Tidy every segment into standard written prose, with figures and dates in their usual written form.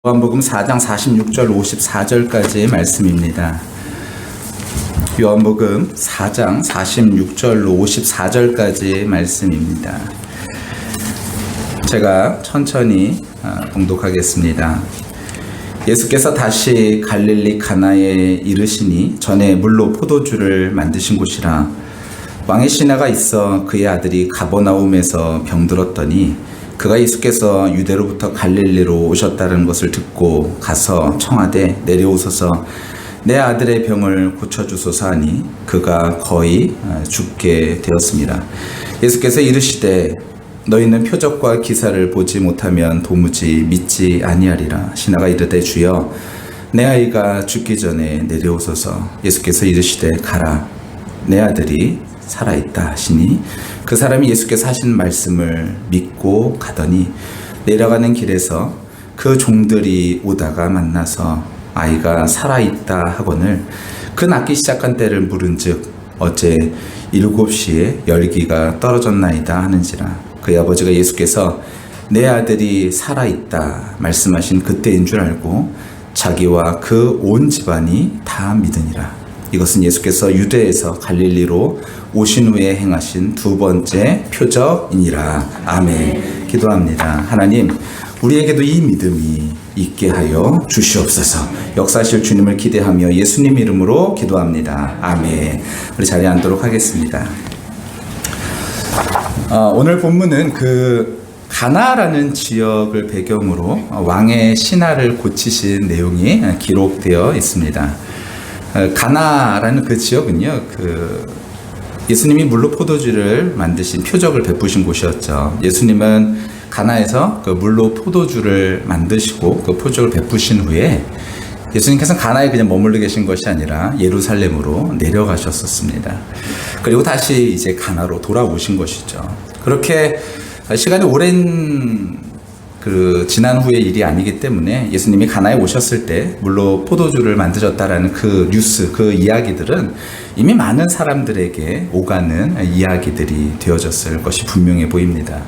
요한복음 4장 46절 54절까지의 말씀입니다. 요한복음 4장 46절로 54절까지의 말씀입니다. 제가 천천히 봉독하겠습니다. 예수께서 다시 갈릴리 가나에 이르시니 전에 물로 포도주를 만드신 곳이라. 왕의 신하가 있어 그의 아들이 가버나움에서 병들었더니 그가 예수께서 유대로부터 갈릴리로 오셨다는 것을 듣고 가서 청하되 내려오소서 내 아들의 병을 고쳐주소서 하니 그가 거의 죽게 되었습니다. 예수께서 이르시되 너희는 표적과 기사를 보지 못하면 도무지 믿지 아니하리라. 신하가 이르되 주여 내 아이가 죽기 전에 내려오소서. 예수께서 이르시되 가라 내 아들이 살아있다 하시니 그 사람이 예수께서 하신 말씀을 믿고 가더니 내려가는 길에서 그 종들이 오다가 만나서 아이가 살아있다 하거늘 그 낫기 시작한 때를 물은즉 어제 7시에 열기가 떨어졌나이다 하는지라. 그의 아버지가 예수께서 내 아들이 살아있다 말씀하신 그때인 줄 알고 자기와 그 온 집안이 다 믿으니라. 이것은 예수께서 유대에서 갈릴리로 오신 후에 행하신 두 번째 표적이니라. 아멘. 기도합니다. 하나님, 우리에게도 이 믿음이 있게 하여 주시옵소서. 역사하실 주님을 기대하며 예수님 이름으로 기도합니다. 아멘. 우리 자리에 앉도록 하겠습니다. 오늘 본문은 가나라는 지역을 배경으로 왕의 신하를 고치신 내용이 기록되어 있습니다. 가나라는 그 지역은요, 예수님이 물로 포도주를 만드신 표적을 베푸신 곳이었죠. 예수님은 가나에서 그 물로 포도주를 만드시고 그 표적을 베푸신 후에 예수님께서는 가나에 그냥 머물러 계신 것이 아니라 예루살렘으로 내려가셨었습니다. 그리고 다시 이제 가나로 돌아오신 것이죠. 그렇게 시간이 오랜 지난 후의 일이 아니기 때문에 예수님이 가나에 오셨을 때 물로 포도주를 만드셨다라는 그 뉴스, 그 이야기들은 이미 많은 사람들에게 오가는 이야기들이 되어졌을 것이 분명해 보입니다.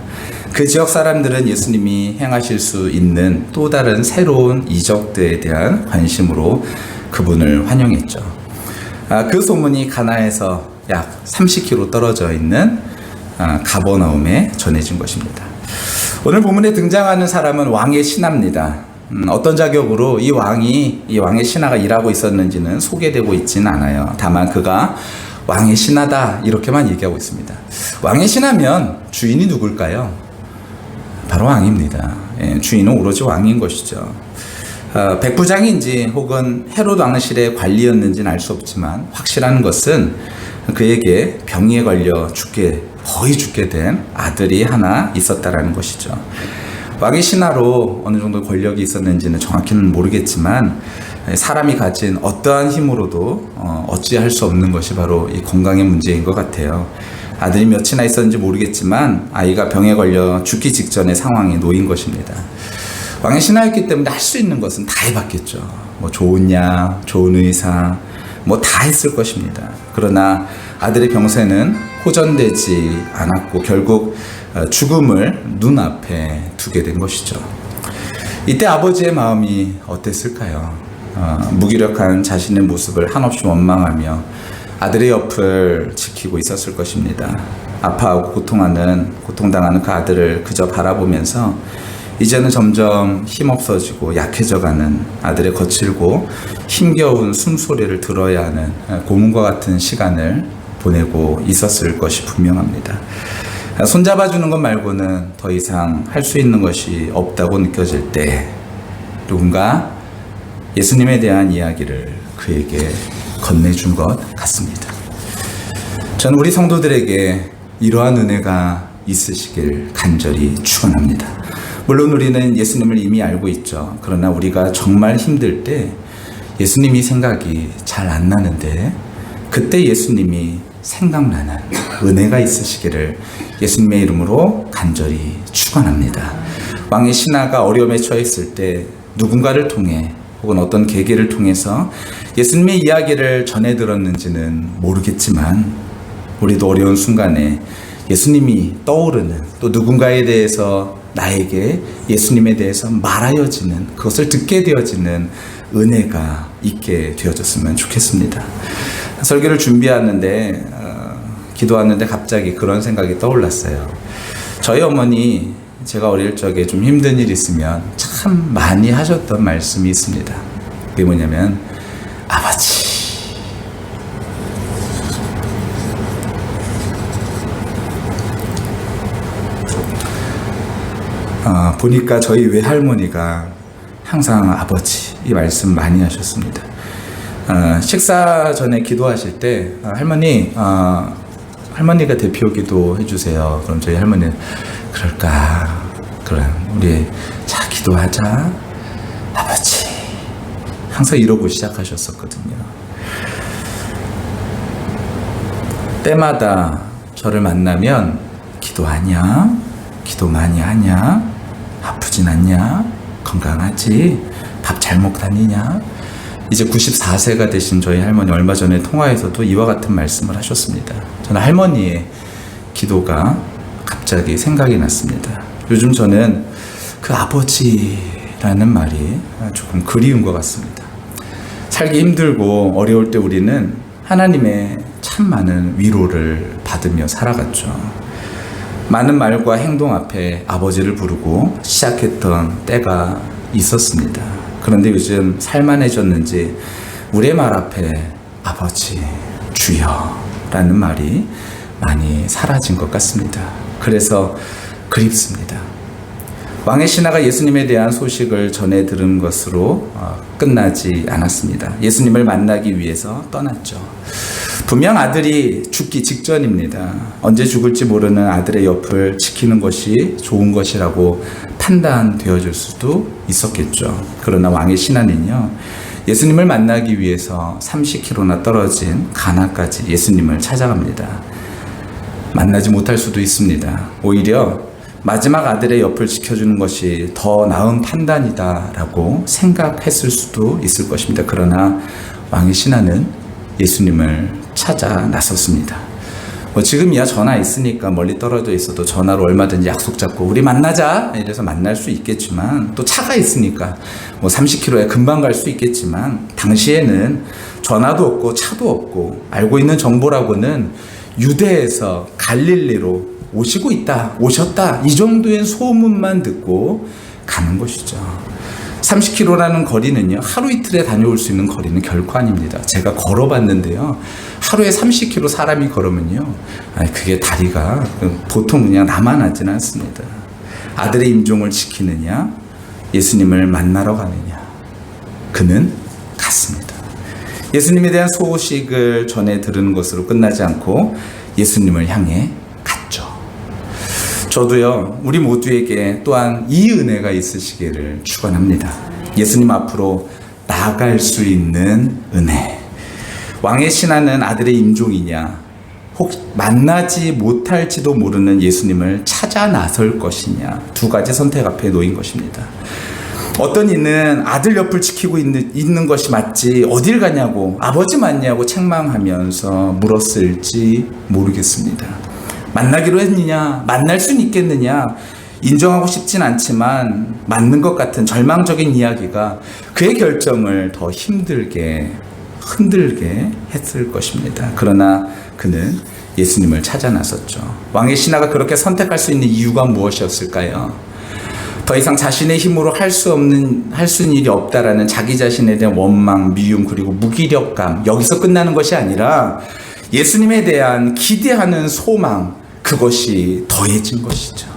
그 지역 사람들은 예수님이 행하실 수 있는 또 다른 새로운 이적들에 대한 관심으로 그분을 환영했죠. 그 소문이 가나에서 약 30km 떨어져 있는 가버나움에 전해진 것입니다. 오늘 본문에 등장하는 사람은 왕의 신하입니다. 어떤 자격으로 이 왕의 신하가 일하고 있었는지는 소개되고 있지는 않아요. 다만 그가 왕의 신하다 이렇게만 얘기하고 있습니다. 왕의 신하면 주인이 누굴까요? 바로 왕입니다. 주인은 오로지 왕인 것이죠. 백부장인지 혹은 헤롯 왕실의 관리였는지는 알 수 없지만 확실한 것은 그에게 병에 걸려 거의 죽게 된 아들이 하나 있었다라는 것이죠. 왕의 신하로 어느 정도 권력이 있었는지는 정확히는 모르겠지만 사람이 가진 어떠한 힘으로도 어찌할 수 없는 것이 바로 이 건강의 문제인 것 같아요. 아들이 몇이나 있었는지 모르겠지만 아이가 병에 걸려 죽기 직전의 상황에 놓인 것입니다. 왕의 신하였기 때문에 할 수 있는 것은 다 해봤겠죠. 좋은 약, 좋은 의사, 다 했을 것입니다. 그러나 아들의 병세는 호전되지 않았고 결국 죽음을 눈앞에 두게 된 것이죠. 이때 아버지의 마음이 어땠을까요? 무기력한 자신의 모습을 한없이 원망하며 아들의 옆을 지키고 있었을 것입니다. 아파하고 고통당하는 그 아들을 그저 바라보면서 이제는 점점 힘없어지고 약해져가는 아들의 거칠고 힘겨운 숨소리를 들어야 하는 고문과 같은 시간을 보내고 있었을 것이 분명합니다. 손잡아주는 것 말고는 더 이상 할 수 있는 것이 없다고 느껴질 때 누군가 예수님에 대한 이야기를 그에게 건네준 것 같습니다. 저는 우리 성도들에게 이러한 은혜가 있으시길 간절히 축원합니다. 물론 우리는 예수님을 이미 알고 있죠. 그러나 우리가 정말 힘들 때 예수님이 생각이 잘 안 나는데 그때 예수님이 생각나는 은혜가 있으시기를 예수님의 이름으로 간절히 축원합니다. 왕의 신하가 어려움에 처했을 때 누군가를 통해 혹은 어떤 계기를 통해서 예수님의 이야기를 전해 들었는지는 모르겠지만 우리도 어려운 순간에 예수님이 떠오르는 또 누군가에 대해서 나에게 예수님에 대해서 말하여지는, 그것을 듣게 되어지는 은혜가 있게 되어졌으면 좋겠습니다. 설교를 준비하는데 기도하는데 갑자기 그런 생각이 떠올랐어요. 저희 어머니, 제가 어릴 적에 좀 힘든 일 있으면 참 많이 하셨던 말씀이 있습니다. 그게 뭐냐면, 아버지, 보니까 저희 외할머니가 항상 아버지 이 말씀 많이 하셨습니다. 식사 전에 기도하실 때 할머니가 대표 기도 해주세요. 그럼 저희 할머니는 그럴까? 그럼 우리 자 기도하자. 아버지. 항상 이러고 시작하셨었거든요. 때마다 저를 만나면 기도하냐? 기도 많이 하냐? 아프진 않냐? 건강하지? 밥 잘 먹고 다니냐? 이제 94세가 되신 저희 할머니 얼마 전에 통화에서도 이와 같은 말씀을 하셨습니다. 저는 할머니의 기도가 갑자기 생각이 났습니다. 요즘 저는 그 아버지라는 말이 조금 그리운 것 같습니다. 살기 힘들고 어려울 때 우리는 하나님의 참 많은 위로를 받으며 살아갔죠. 많은 말과 행동 앞에 아버지를 부르고 시작했던 때가 있었습니다. 그런데 요즘 살만해졌는지 우리의 말 앞에 아버지, 주여 라는 말이 많이 사라진 것 같습니다. 그래서 그립습니다. 왕의 신하가 예수님에 대한 소식을 전해 들은 것으로 끝나지 않았습니다. 예수님을 만나기 위해서 떠났죠. 분명 아들이 죽기 직전입니다. 언제 죽을지 모르는 아들의 옆을 지키는 것이 좋은 것이라고 판단되어질 수도 있었겠죠. 그러나 왕의 신하는요, 예수님을 만나기 위해서 30km나 떨어진 가나까지 예수님을 찾아갑니다. 만나지 못할 수도 있습니다. 오히려 마지막 아들의 옆을 지켜주는 것이 더 나은 판단이다라고 생각했을 수도 있을 것입니다. 그러나 왕의 신하는 예수님을 찾아 나섰습니다. 지금이야 전화 있으니까 멀리 떨어져 있어도 전화로 얼마든지 약속 잡고 우리 만나자 이래서 만날 수 있겠지만, 또 차가 있으니까 30km에 금방 갈 수 있겠지만, 당시에는 전화도 없고 차도 없고 알고 있는 정보라고는 유대에서 갈릴리로 오셨다 이 정도의 소문만 듣고 가는 것이죠. 30km라는 거리는요, 하루 이틀에 다녀올 수 있는 거리는 결코 아닙니다. 제가 걸어봤는데요, 하루에 30km 사람이 걸으면요, 그게 다리가 보통 그냥 나만하지는 않습니다. 아들의 임종을 지키느냐, 예수님을 만나러 가느냐, 그는 갔습니다. 예수님에 대한 소식을 전해 들은 것으로 끝나지 않고 예수님을 향해 갔죠. 저도요, 우리 모두에게 또한 이 은혜가 있으시기를 축원합니다. 예수님 앞으로 나아갈 수 있는 은혜. 왕의 신하는 아들의 임종이냐, 혹 만나지 못할지도 모르는 예수님을 찾아 나설 것이냐, 두 가지 선택 앞에 놓인 것입니다. 어떤 이는 아들 옆을 지키고 있는 것이 맞지 어딜 가냐고, 아버지 맞냐고 책망하면서 물었을지 모르겠습니다. 만나기로 했느냐, 만날 수는 있겠느냐, 인정하고 싶진 않지만 맞는 것 같은 절망적인 이야기가 그의 결정을 더 힘들게 흔들게 했을 것입니다. 그러나 그는 예수님을 찾아 나섰죠. 왕의 신하가 그렇게 선택할 수 있는 이유가 무엇이었을까요? 더 이상 자신의 힘으로 할 수 있는 일이 없다라는 자기 자신에 대한 원망, 미움, 그리고 무기력감, 여기서 끝나는 것이 아니라 예수님에 대한 기대하는 소망, 그것이 더해진 것이죠.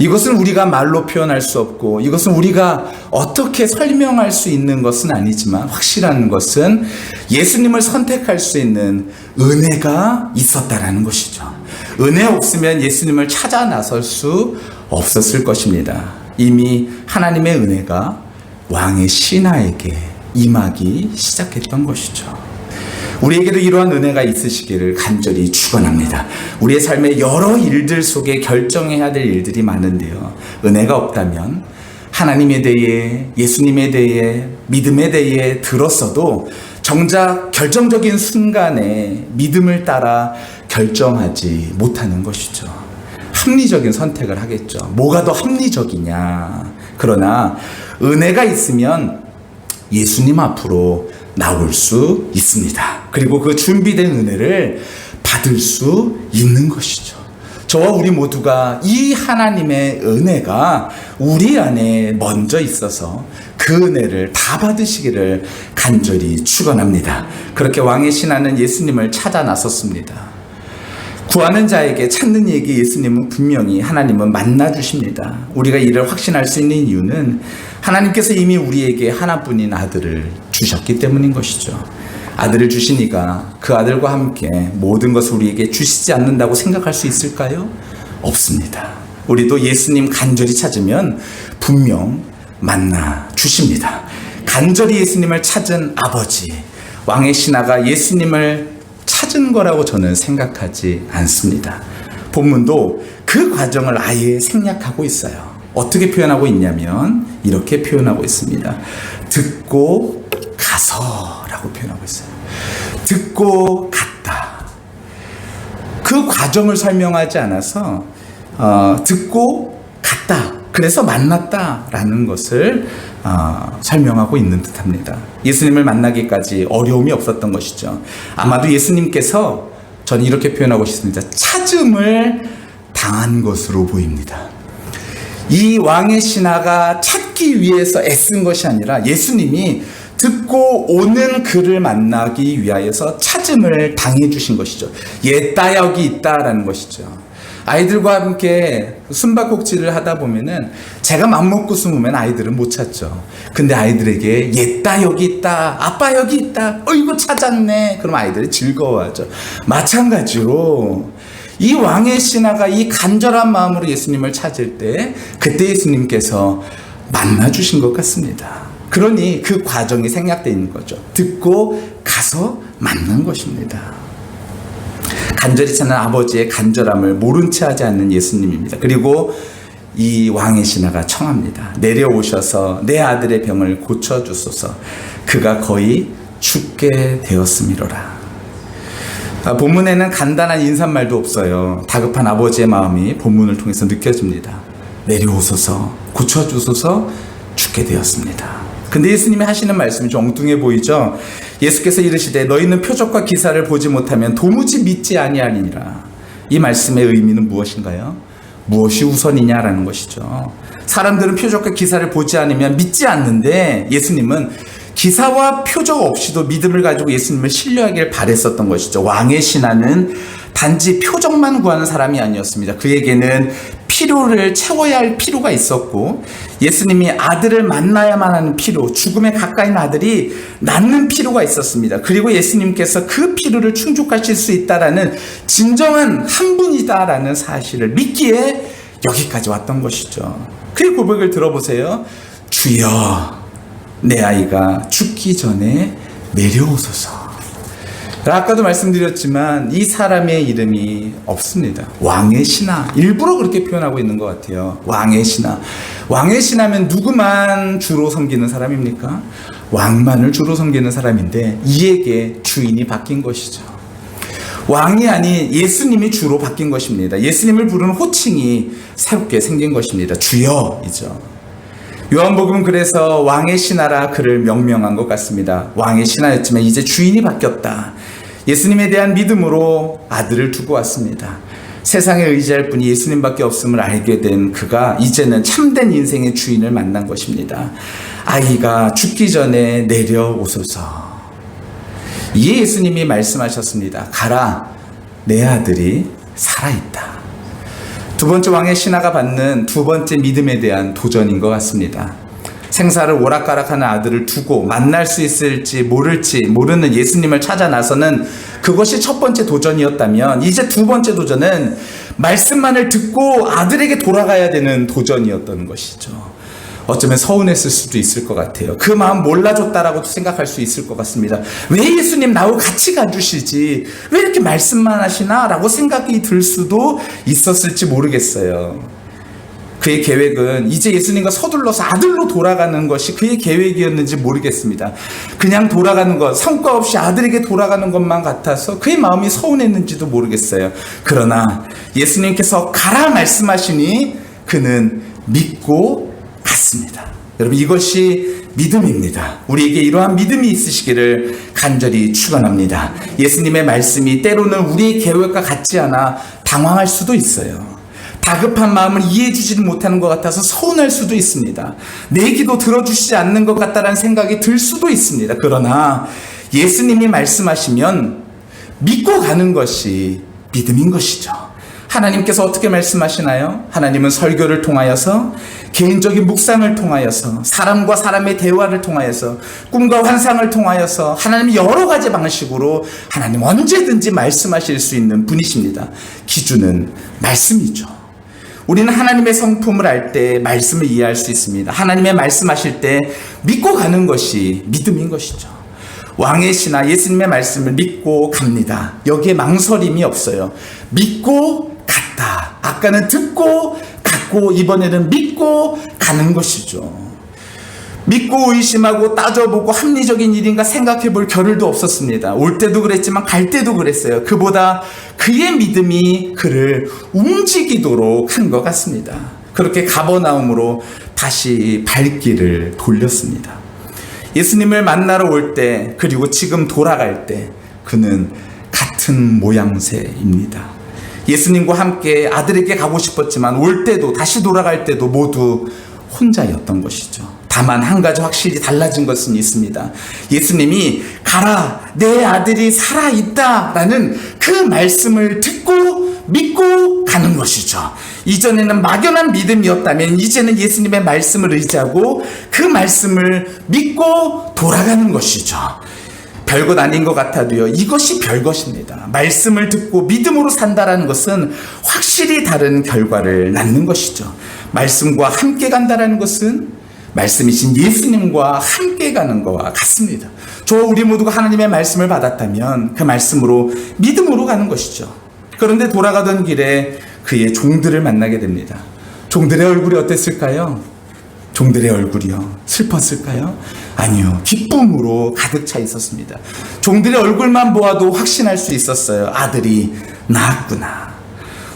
이것은 우리가 말로 표현할 수 없고, 이것은 우리가 어떻게 설명할 수 있는 것은 아니지만, 확실한 것은 예수님을 선택할 수 있는 은혜가 있었다라는 것이죠. 은혜 없으면 예수님을 찾아 나설 수 없었을 것입니다. 이미 하나님의 은혜가 왕의 신하에게 임하기 시작했던 것이죠. 우리에게도 이러한 은혜가 있으시기를 간절히 축원합니다. 우리의 삶의 여러 일들 속에 결정해야 될 일들이 많은데요, 은혜가 없다면 하나님에 대해, 예수님에 대해, 믿음에 대해 들었어도 정작 결정적인 순간에 믿음을 따라 결정하지 못하는 것이죠. 합리적인 선택을 하겠죠. 뭐가 더 합리적이냐. 그러나 은혜가 있으면 예수님 앞으로 나올 수 있습니다. 그리고 그 준비된 은혜를 받을 수 있는 것이죠. 저와 우리 모두가 이 하나님의 은혜가 우리 안에 먼저 있어서 그 은혜를 다 받으시기를 간절히 축원합니다. 그렇게 왕의 신하는 예수님을 찾아 나섰습니다. 구하는 자에게 찾는 이에게 예수님은 분명히 하나님은 만나 주십니다. 우리가 이를 확신할 수 있는 이유는 하나님께서 이미 우리에게 하나뿐인 아들을 주셨기 때문인 것이죠. 아들을 주시니까 그 아들과 함께 모든 것을 우리에게 주시지 않는다고 생각할 수 있을까요? 없습니다. 우리도 예수님 간절히 찾으면 분명 만나 주십니다. 간절히 예수님을 찾은 아버지, 왕의 신하가 예수님을 찾은 거라고 저는 생각하지 않습니다. 본문도 그 과정을 아예 생략하고 있어요. 어떻게 표현하고 있냐면 이렇게 표현하고 있습니다. 듣고 가서라고 표현하고 있어요. 듣고 갔다. 그 과정을 설명하지 않아서 듣고 갔다. 그래서 만났다라는 것을 설명하고 있는 듯합니다. 예수님을 만나기까지 어려움이 없었던 것이죠. 아마도 예수님께서 저는 이렇게 표현하고 싶습니다. 찾음을 당한 것으로 보입니다. 이 왕의 신하가 찾기 위해서 애쓴 것이 아니라 예수님이 듣고 오는 그를 만나기 위하여서 찾음을 당해 주신 것이죠. 옛다역이 있다라는 것이죠. 아이들과 함께 숨바꼭질을 하다 보면은 제가 맘먹고 숨으면 아이들은 못 찾죠. 근데 아이들에게 옛다역이 있다, 아빠역이 있다, 이거 찾았네. 그럼 아이들이 즐거워하죠. 마찬가지로 이 왕의 신하가 이 간절한 마음으로 예수님을 찾을 때 그때 예수님께서 만나 주신 것 같습니다. 그러니 그 과정이 생략되어 있는 거죠. 듣고 가서 만난 것입니다. 간절히 찾는 아버지의 간절함을 모른 채 하지 않는 예수님입니다. 그리고 이 왕의 신하가 청합니다. 내려오셔서 내 아들의 병을 고쳐주소서. 그가 거의 죽게 되었음이로라. 본문에는 간단한 인사말도 없어요. 다급한 아버지의 마음이 본문을 통해서 느껴집니다. 내려오소서, 고쳐주소서, 죽게 되었습니다. 근데 예수님이 하시는 말씀이 좀 엉뚱해 보이죠? 예수께서 이르시되 너희는 표적과 기사를 보지 못하면 도무지 믿지 아니하리니라. 이 말씀의 의미는 무엇인가요? 무엇이 우선이냐라는 것이죠. 사람들은 표적과 기사를 보지 않으면 믿지 않는데 예수님은 기사와 표적 없이도 믿음을 가지고 예수님을 신뢰하기를 바랬었던 것이죠. 왕의 신하는 단지 표적만 구하는 사람이 아니었습니다. 그에게는 필요를 채워야 할 필요가 있었고 예수님이 아들을 만나야만 하는 필요, 죽음에 가까이 있는 아들이 낳는 필요가 있었습니다. 그리고 예수님께서 그 필요를 충족하실 수 있다라는 진정한 한 분이다라는 사실을 믿기에 여기까지 왔던 것이죠. 그의 고백을 들어보세요. 주여, 내 아이가 죽기 전에 내려오소서. 아까도 말씀드렸지만 이 사람의 이름이 없습니다. 왕의 신하. 일부러 그렇게 표현하고 있는 것 같아요. 왕의 신하. 왕의 신하면 누구만 주로 섬기는 사람입니까? 왕만을 주로 섬기는 사람인데 이에게 주인이 바뀐 것이죠. 왕이 아닌 예수님이 주로 바뀐 것입니다. 예수님을 부르는 호칭이 새롭게 생긴 것입니다. 주여이죠. 요한복음은 그래서 왕의 신하라 그를 명명한 것 같습니다. 왕의 신하였지만 이제 주인이 바뀌었다. 예수님에 대한 믿음으로 아들을 두고 왔습니다. 세상에 의지할 분이 예수님밖에 없음을 알게 된 그가 이제는 참된 인생의 주인을 만난 것입니다. 아이가 죽기 전에 내려오소서. 이에 예수님이 말씀하셨습니다. 가라, 내 아들이 살아있다. 두 번째 왕의 신하가 받는 두 번째 믿음에 대한 도전인 것 같습니다. 생사를 오락가락하는 아들을 두고 만날 수 있을지 모를지 모르는 예수님을 찾아 나서는 그것이 첫 번째 도전이었다면 이제 두 번째 도전은 말씀만을 듣고 아들에게 돌아가야 되는 도전이었던 것이죠. 어쩌면 서운했을 수도 있을 것 같아요. 그 마음 몰라줬다라고 생각할 수 있을 것 같습니다. 왜 예수님 나하고 같이 가주시지? 왜 이렇게 말씀만 하시나? 라고 생각이 들 수도 있었을지 모르겠어요. 그의 계획은 이제 예수님과 서둘러서 아들로 돌아가는 것이 그의 계획이었는지 모르겠습니다. 그냥 돌아가는 것, 성과 없이 아들에게 돌아가는 것만 같아서 그의 마음이 서운했는지도 모르겠어요. 그러나 예수님께서 가라 말씀하시니 그는 믿고 갔습니다. 여러분, 이것이 믿음입니다. 우리에게 이러한 믿음이 있으시기를 간절히 축원합니다. 예수님의 말씀이 때로는 우리의 계획과 같지 않아 당황할 수도 있어요. 다급한 마음을 이해해 주지 못하는 것 같아서 서운할 수도 있습니다. 내 기도 들어주시지 않는 것 같다는 생각이 들 수도 있습니다. 그러나 예수님이 말씀하시면 믿고 가는 것이 믿음인 것이죠. 하나님께서 어떻게 말씀하시나요? 하나님은 설교를 통하여서, 개인적인 묵상을 통하여서, 사람과 사람의 대화를 통하여서, 꿈과 환상을 통하여서 하나님이 여러 가지 방식으로 하나님 언제든지 말씀하실 수 있는 분이십니다. 기준은 말씀이죠. 우리는 하나님의 성품을 알 때 말씀을 이해할 수 있습니다. 하나님의 말씀하실 때 믿고 가는 것이 믿음인 것이죠. 왕의 신하 예수님의 말씀을 믿고 갑니다. 여기에 망설임이 없어요. 믿고 갔다. 아까는 듣고 갔고 이번에는 믿고 가는 것이죠. 믿고 의심하고 따져보고 합리적인 일인가 생각해 볼 겨를도 없었습니다. 올 때도 그랬지만 갈 때도 그랬어요. 그보다 그의 믿음이 그를 움직이도록 한 것 같습니다. 그렇게 가버나움으로 다시 발길을 돌렸습니다. 예수님을 만나러 올 때, 그리고 지금 돌아갈 때 그는 같은 모양새입니다. 예수님과 함께 아들에게 가고 싶었지만 올 때도 다시 돌아갈 때도 모두 혼자였던 것이죠. 다만 한 가지 확실히 달라진 것은 있습니다. 예수님이 가라, 내 아들이 살아있다 라는 그 말씀을 듣고 믿고 가는 것이죠. 이전에는 막연한 믿음이었다면 이제는 예수님의 말씀을 의지하고 그 말씀을 믿고 돌아가는 것이죠. 별것 아닌 것 같아도요, 이것이 별것입니다. 말씀을 듣고 믿음으로 산다라는 것은 확실히 다른 결과를 낳는 것이죠. 말씀과 함께 간다라는 것은 말씀이신 예수님과 함께 가는 것과 같습니다. 우리 모두가 하나님의 말씀을 받았다면 그 말씀으로 믿음으로 가는 것이죠. 그런데 돌아가던 길에 그의 종들을 만나게 됩니다. 종들의 얼굴이 어땠을까요? 종들의 얼굴이요, 슬펐을까요? 아니요, 기쁨으로 가득 차 있었습니다. 종들의 얼굴만 보아도 확신할 수 있었어요. 아들이 낳았구나.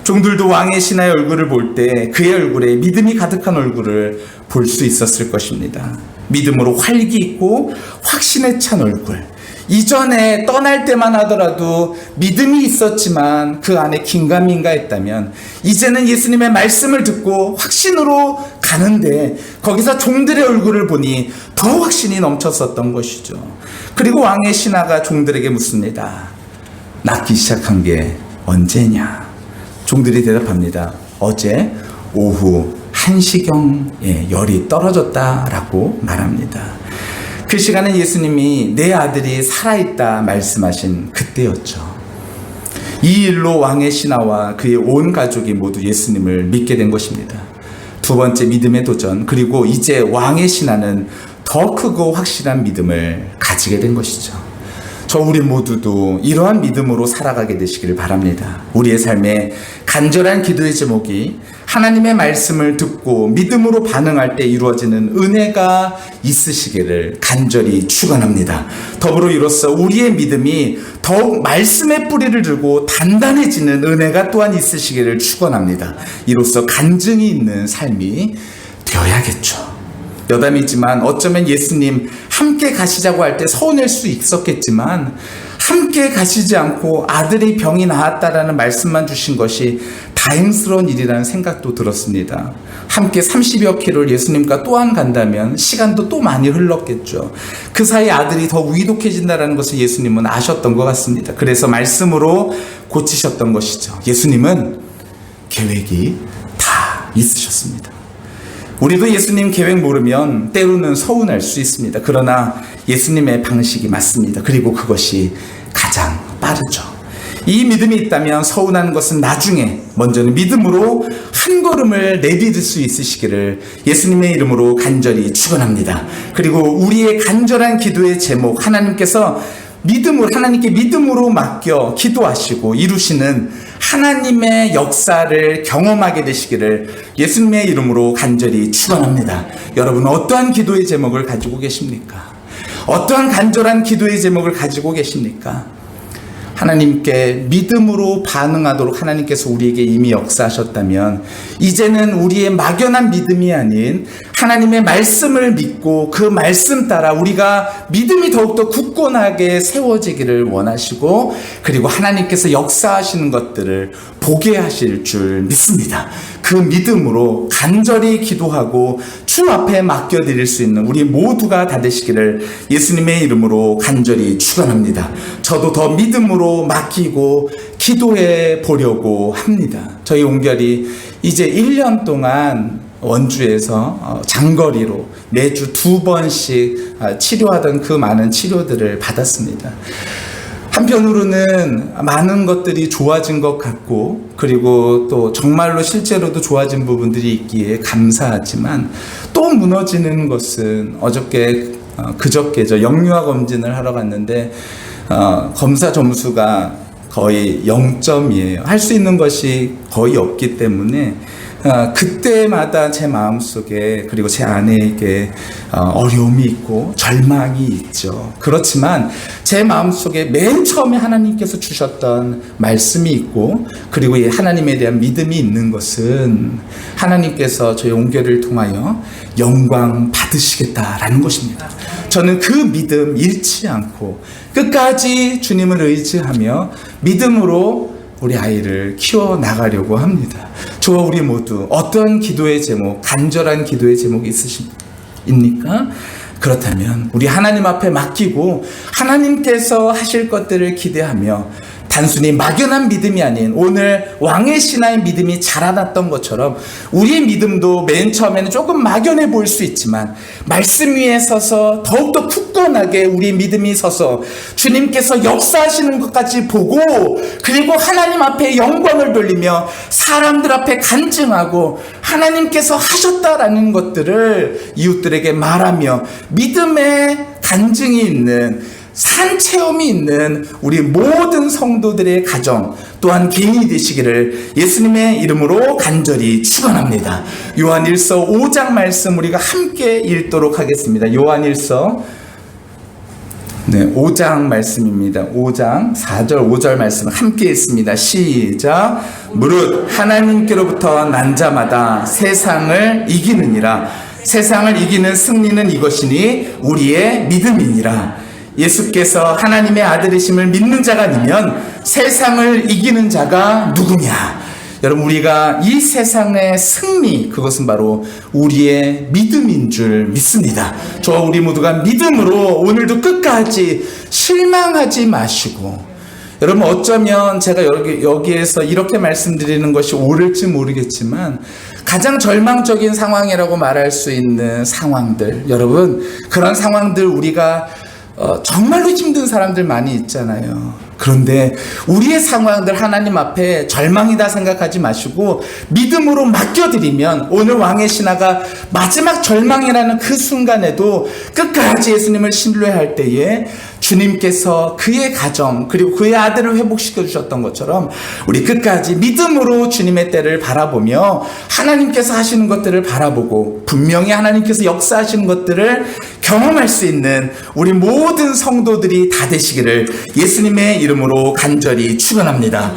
종들도 왕의 신하의 얼굴을 볼 때 그의 얼굴에 믿음이 가득한 얼굴을 볼 수 있었을 것입니다. 믿음으로 활기 있고 확신에 찬 얼굴. 이전에 떠날 때만 하더라도 믿음이 있었지만 그 안에 긴가민가했다면 이제는 예수님의 말씀을 듣고 확신으로 가는데 거기서 종들의 얼굴을 보니 더 확신이 넘쳤었던 것이죠. 그리고 왕의 신하가 종들에게 묻습니다. 낳기 시작한 게 언제냐? 종들이 대답합니다. 어제 오후 1시경에 열이 떨어졌다라고 말합니다. 그 시간에 예수님이 내 아들이 살아있다 말씀하신 그때였죠. 이 일로 왕의 신하와 그의 온 가족이 모두 예수님을 믿게 된 것입니다. 두 번째 믿음의 도전, 그리고 이제 왕의 신하는 더 크고 확실한 믿음을 가지게 된 것이죠. 우리 모두도 이러한 믿음으로 살아가게 되시기를 바랍니다. 우리의 삶에 간절한 기도의 제목이 하나님의 말씀을 듣고 믿음으로 반응할 때 이루어지는 은혜가 있으시기를 간절히 축원합니다. 더불어 이로써 우리의 믿음이 더욱 말씀의 뿌리를 들고 단단해지는 은혜가 또한 있으시기를 축원합니다. 이로써 간증이 있는 삶이 되어야겠죠. 여담이지만 어쩌면 예수님 함께 가시자고 할 때 서운할 수 있었겠지만 함께 가시지 않고 아들의 병이 나았다라는 말씀만 주신 것이 다행스러운 일이라는 생각도 들었습니다. 함께 30여 킬로를 예수님과 또한 간다면 시간도 또 많이 흘렀겠죠. 그 사이 아들이 더 위독해진다는 것을 예수님은 아셨던 것 같습니다. 그래서 말씀으로 고치셨던 것이죠. 예수님은 계획이 다 있으셨습니다. 우리도 예수님 계획 모르면 때로는 서운할 수 있습니다. 그러나 예수님의 방식이 맞습니다. 그리고 그것이 가장 빠르죠. 이 믿음이 있다면 서운한 것은 나중에, 먼저는 믿음으로 한 걸음을 내디딜 수 있으시기를 예수님의 이름으로 간절히 축원합니다. 그리고 우리의 간절한 기도의 제목, 하나님께서 하나님께 믿음으로 맡겨 기도하시고 이루시는 하나님의 역사를 경험하게 되시기를 예수님의 이름으로 간절히 축원합니다. 여러분, 어떠한 기도의 제목을 가지고 계십니까? 어떠한 간절한 기도의 제목을 가지고 계십니까? 하나님께 믿음으로 반응하도록 하나님께서 우리에게 이미 역사하셨다면 이제는 우리의 막연한 믿음이 아닌 하나님의 말씀을 믿고 그 말씀 따라 우리가 믿음이 더욱더 굳건하게 세워지기를 원하시고, 그리고 하나님께서 역사하시는 것들을 보게 하실 줄 믿습니다. 그 믿음으로 간절히 기도하고 주 앞에 맡겨드릴 수 있는 우리 모두가 다 되시기를 예수님의 이름으로 간절히 축원합니다. 저도 더 믿음으로 맡기고 기도해 보려고 합니다. 저희 온결이 이제 1년 동안 원주에서 장거리로 매주 2번씩 치료하던 그 많은 치료들을 받았습니다. 한편으로는 많은 것들이 좋아진 것 같고, 그리고 또 정말로 실제로도 좋아진 부분들이 있기에 감사하지만, 또 무너지는 것은 그저께죠. 영유아 검진을 하러 갔는데 검사 점수가 거의 0점이에요. 할 수 있는 것이 거의 없기 때문에 그때마다 제 마음속에, 그리고 제 아내에게 어려움이 있고 절망이 있죠. 그렇지만 제 마음속에 맨 처음에 하나님께서 주셨던 말씀이 있고, 그리고 이 하나님에 대한 믿음이 있는 것은 하나님께서 저희 온교를 통하여 영광 받으시겠다라는 것입니다. 저는 그 믿음 잃지 않고 끝까지 주님을 의지하며 믿음으로 우리 아이를 키워나가려고 합니다. 저와 우리 모두 어떤 기도의 제목, 간절한 기도의 제목이 있으십니까? 그렇다면 우리 하나님 앞에 맡기고 하나님께서 하실 것들을 기대하며 단순히 막연한 믿음이 아닌 오늘 왕의 신하의 믿음이 자라났던 것처럼 우리의 믿음도 맨 처음에는 조금 막연해 보일 수 있지만 말씀 위에 서서 더욱더 굳건하게 우리 믿음이 서서 주님께서 역사하시는 것까지 보고, 그리고 하나님 앞에 영광을 돌리며 사람들 앞에 간증하고 하나님께서 하셨다라는 것들을 이웃들에게 말하며 믿음의 간증이 있는, 산 체험이 있는 우리 모든 성도들의 가정 또한 개인이 되시기를 예수님의 이름으로 간절히 축원합니다. 요한일서 5장 말씀 우리가 함께 읽도록 하겠습니다. 요한일서 5장 말씀입니다. 5장 4절 5절 말씀을 함께 읽습니다. 시작. 무릇 하나님께로부터 난 자마다 세상을 이기느니라. 세상을 이기는 승리는 이것이니 우리의 믿음이니라. 예수께서 하나님의 아들이심을 믿는 자가 아니면 세상을 이기는 자가 누구냐? 여러분, 우리가 이 세상의 승리, 그것은 바로 우리의 믿음인 줄 믿습니다. 저와 우리 모두가 믿음으로 오늘도 끝까지 실망하지 마시고, 여러분, 어쩌면 제가 여기에서 이렇게 말씀드리는 것이 옳을지 모르겠지만 가장 절망적인 상황이라고 말할 수 있는 상황들, 여러분, 그런 상황들 우리가 정말로 힘든 사람들 많이 있잖아요. 그런데 우리의 상황들 하나님 앞에 절망이다 생각하지 마시고 믿음으로 맡겨드리면 오늘 왕의 신하가 마지막 절망이라는 그 순간에도 끝까지 예수님을 신뢰할 때에 주님께서 그의 가정 그리고 그의 아들을 회복시켜 주셨던 것처럼 우리 끝까지 믿음으로 주님의 때를 바라보며 하나님께서 하시는 것들을 바라보고 분명히 하나님께서 역사하시는 것들을 경험할 수 있는 우리 모든 성도들이 다 되시기를 예수님의 이름으로 간절히 축원합니다.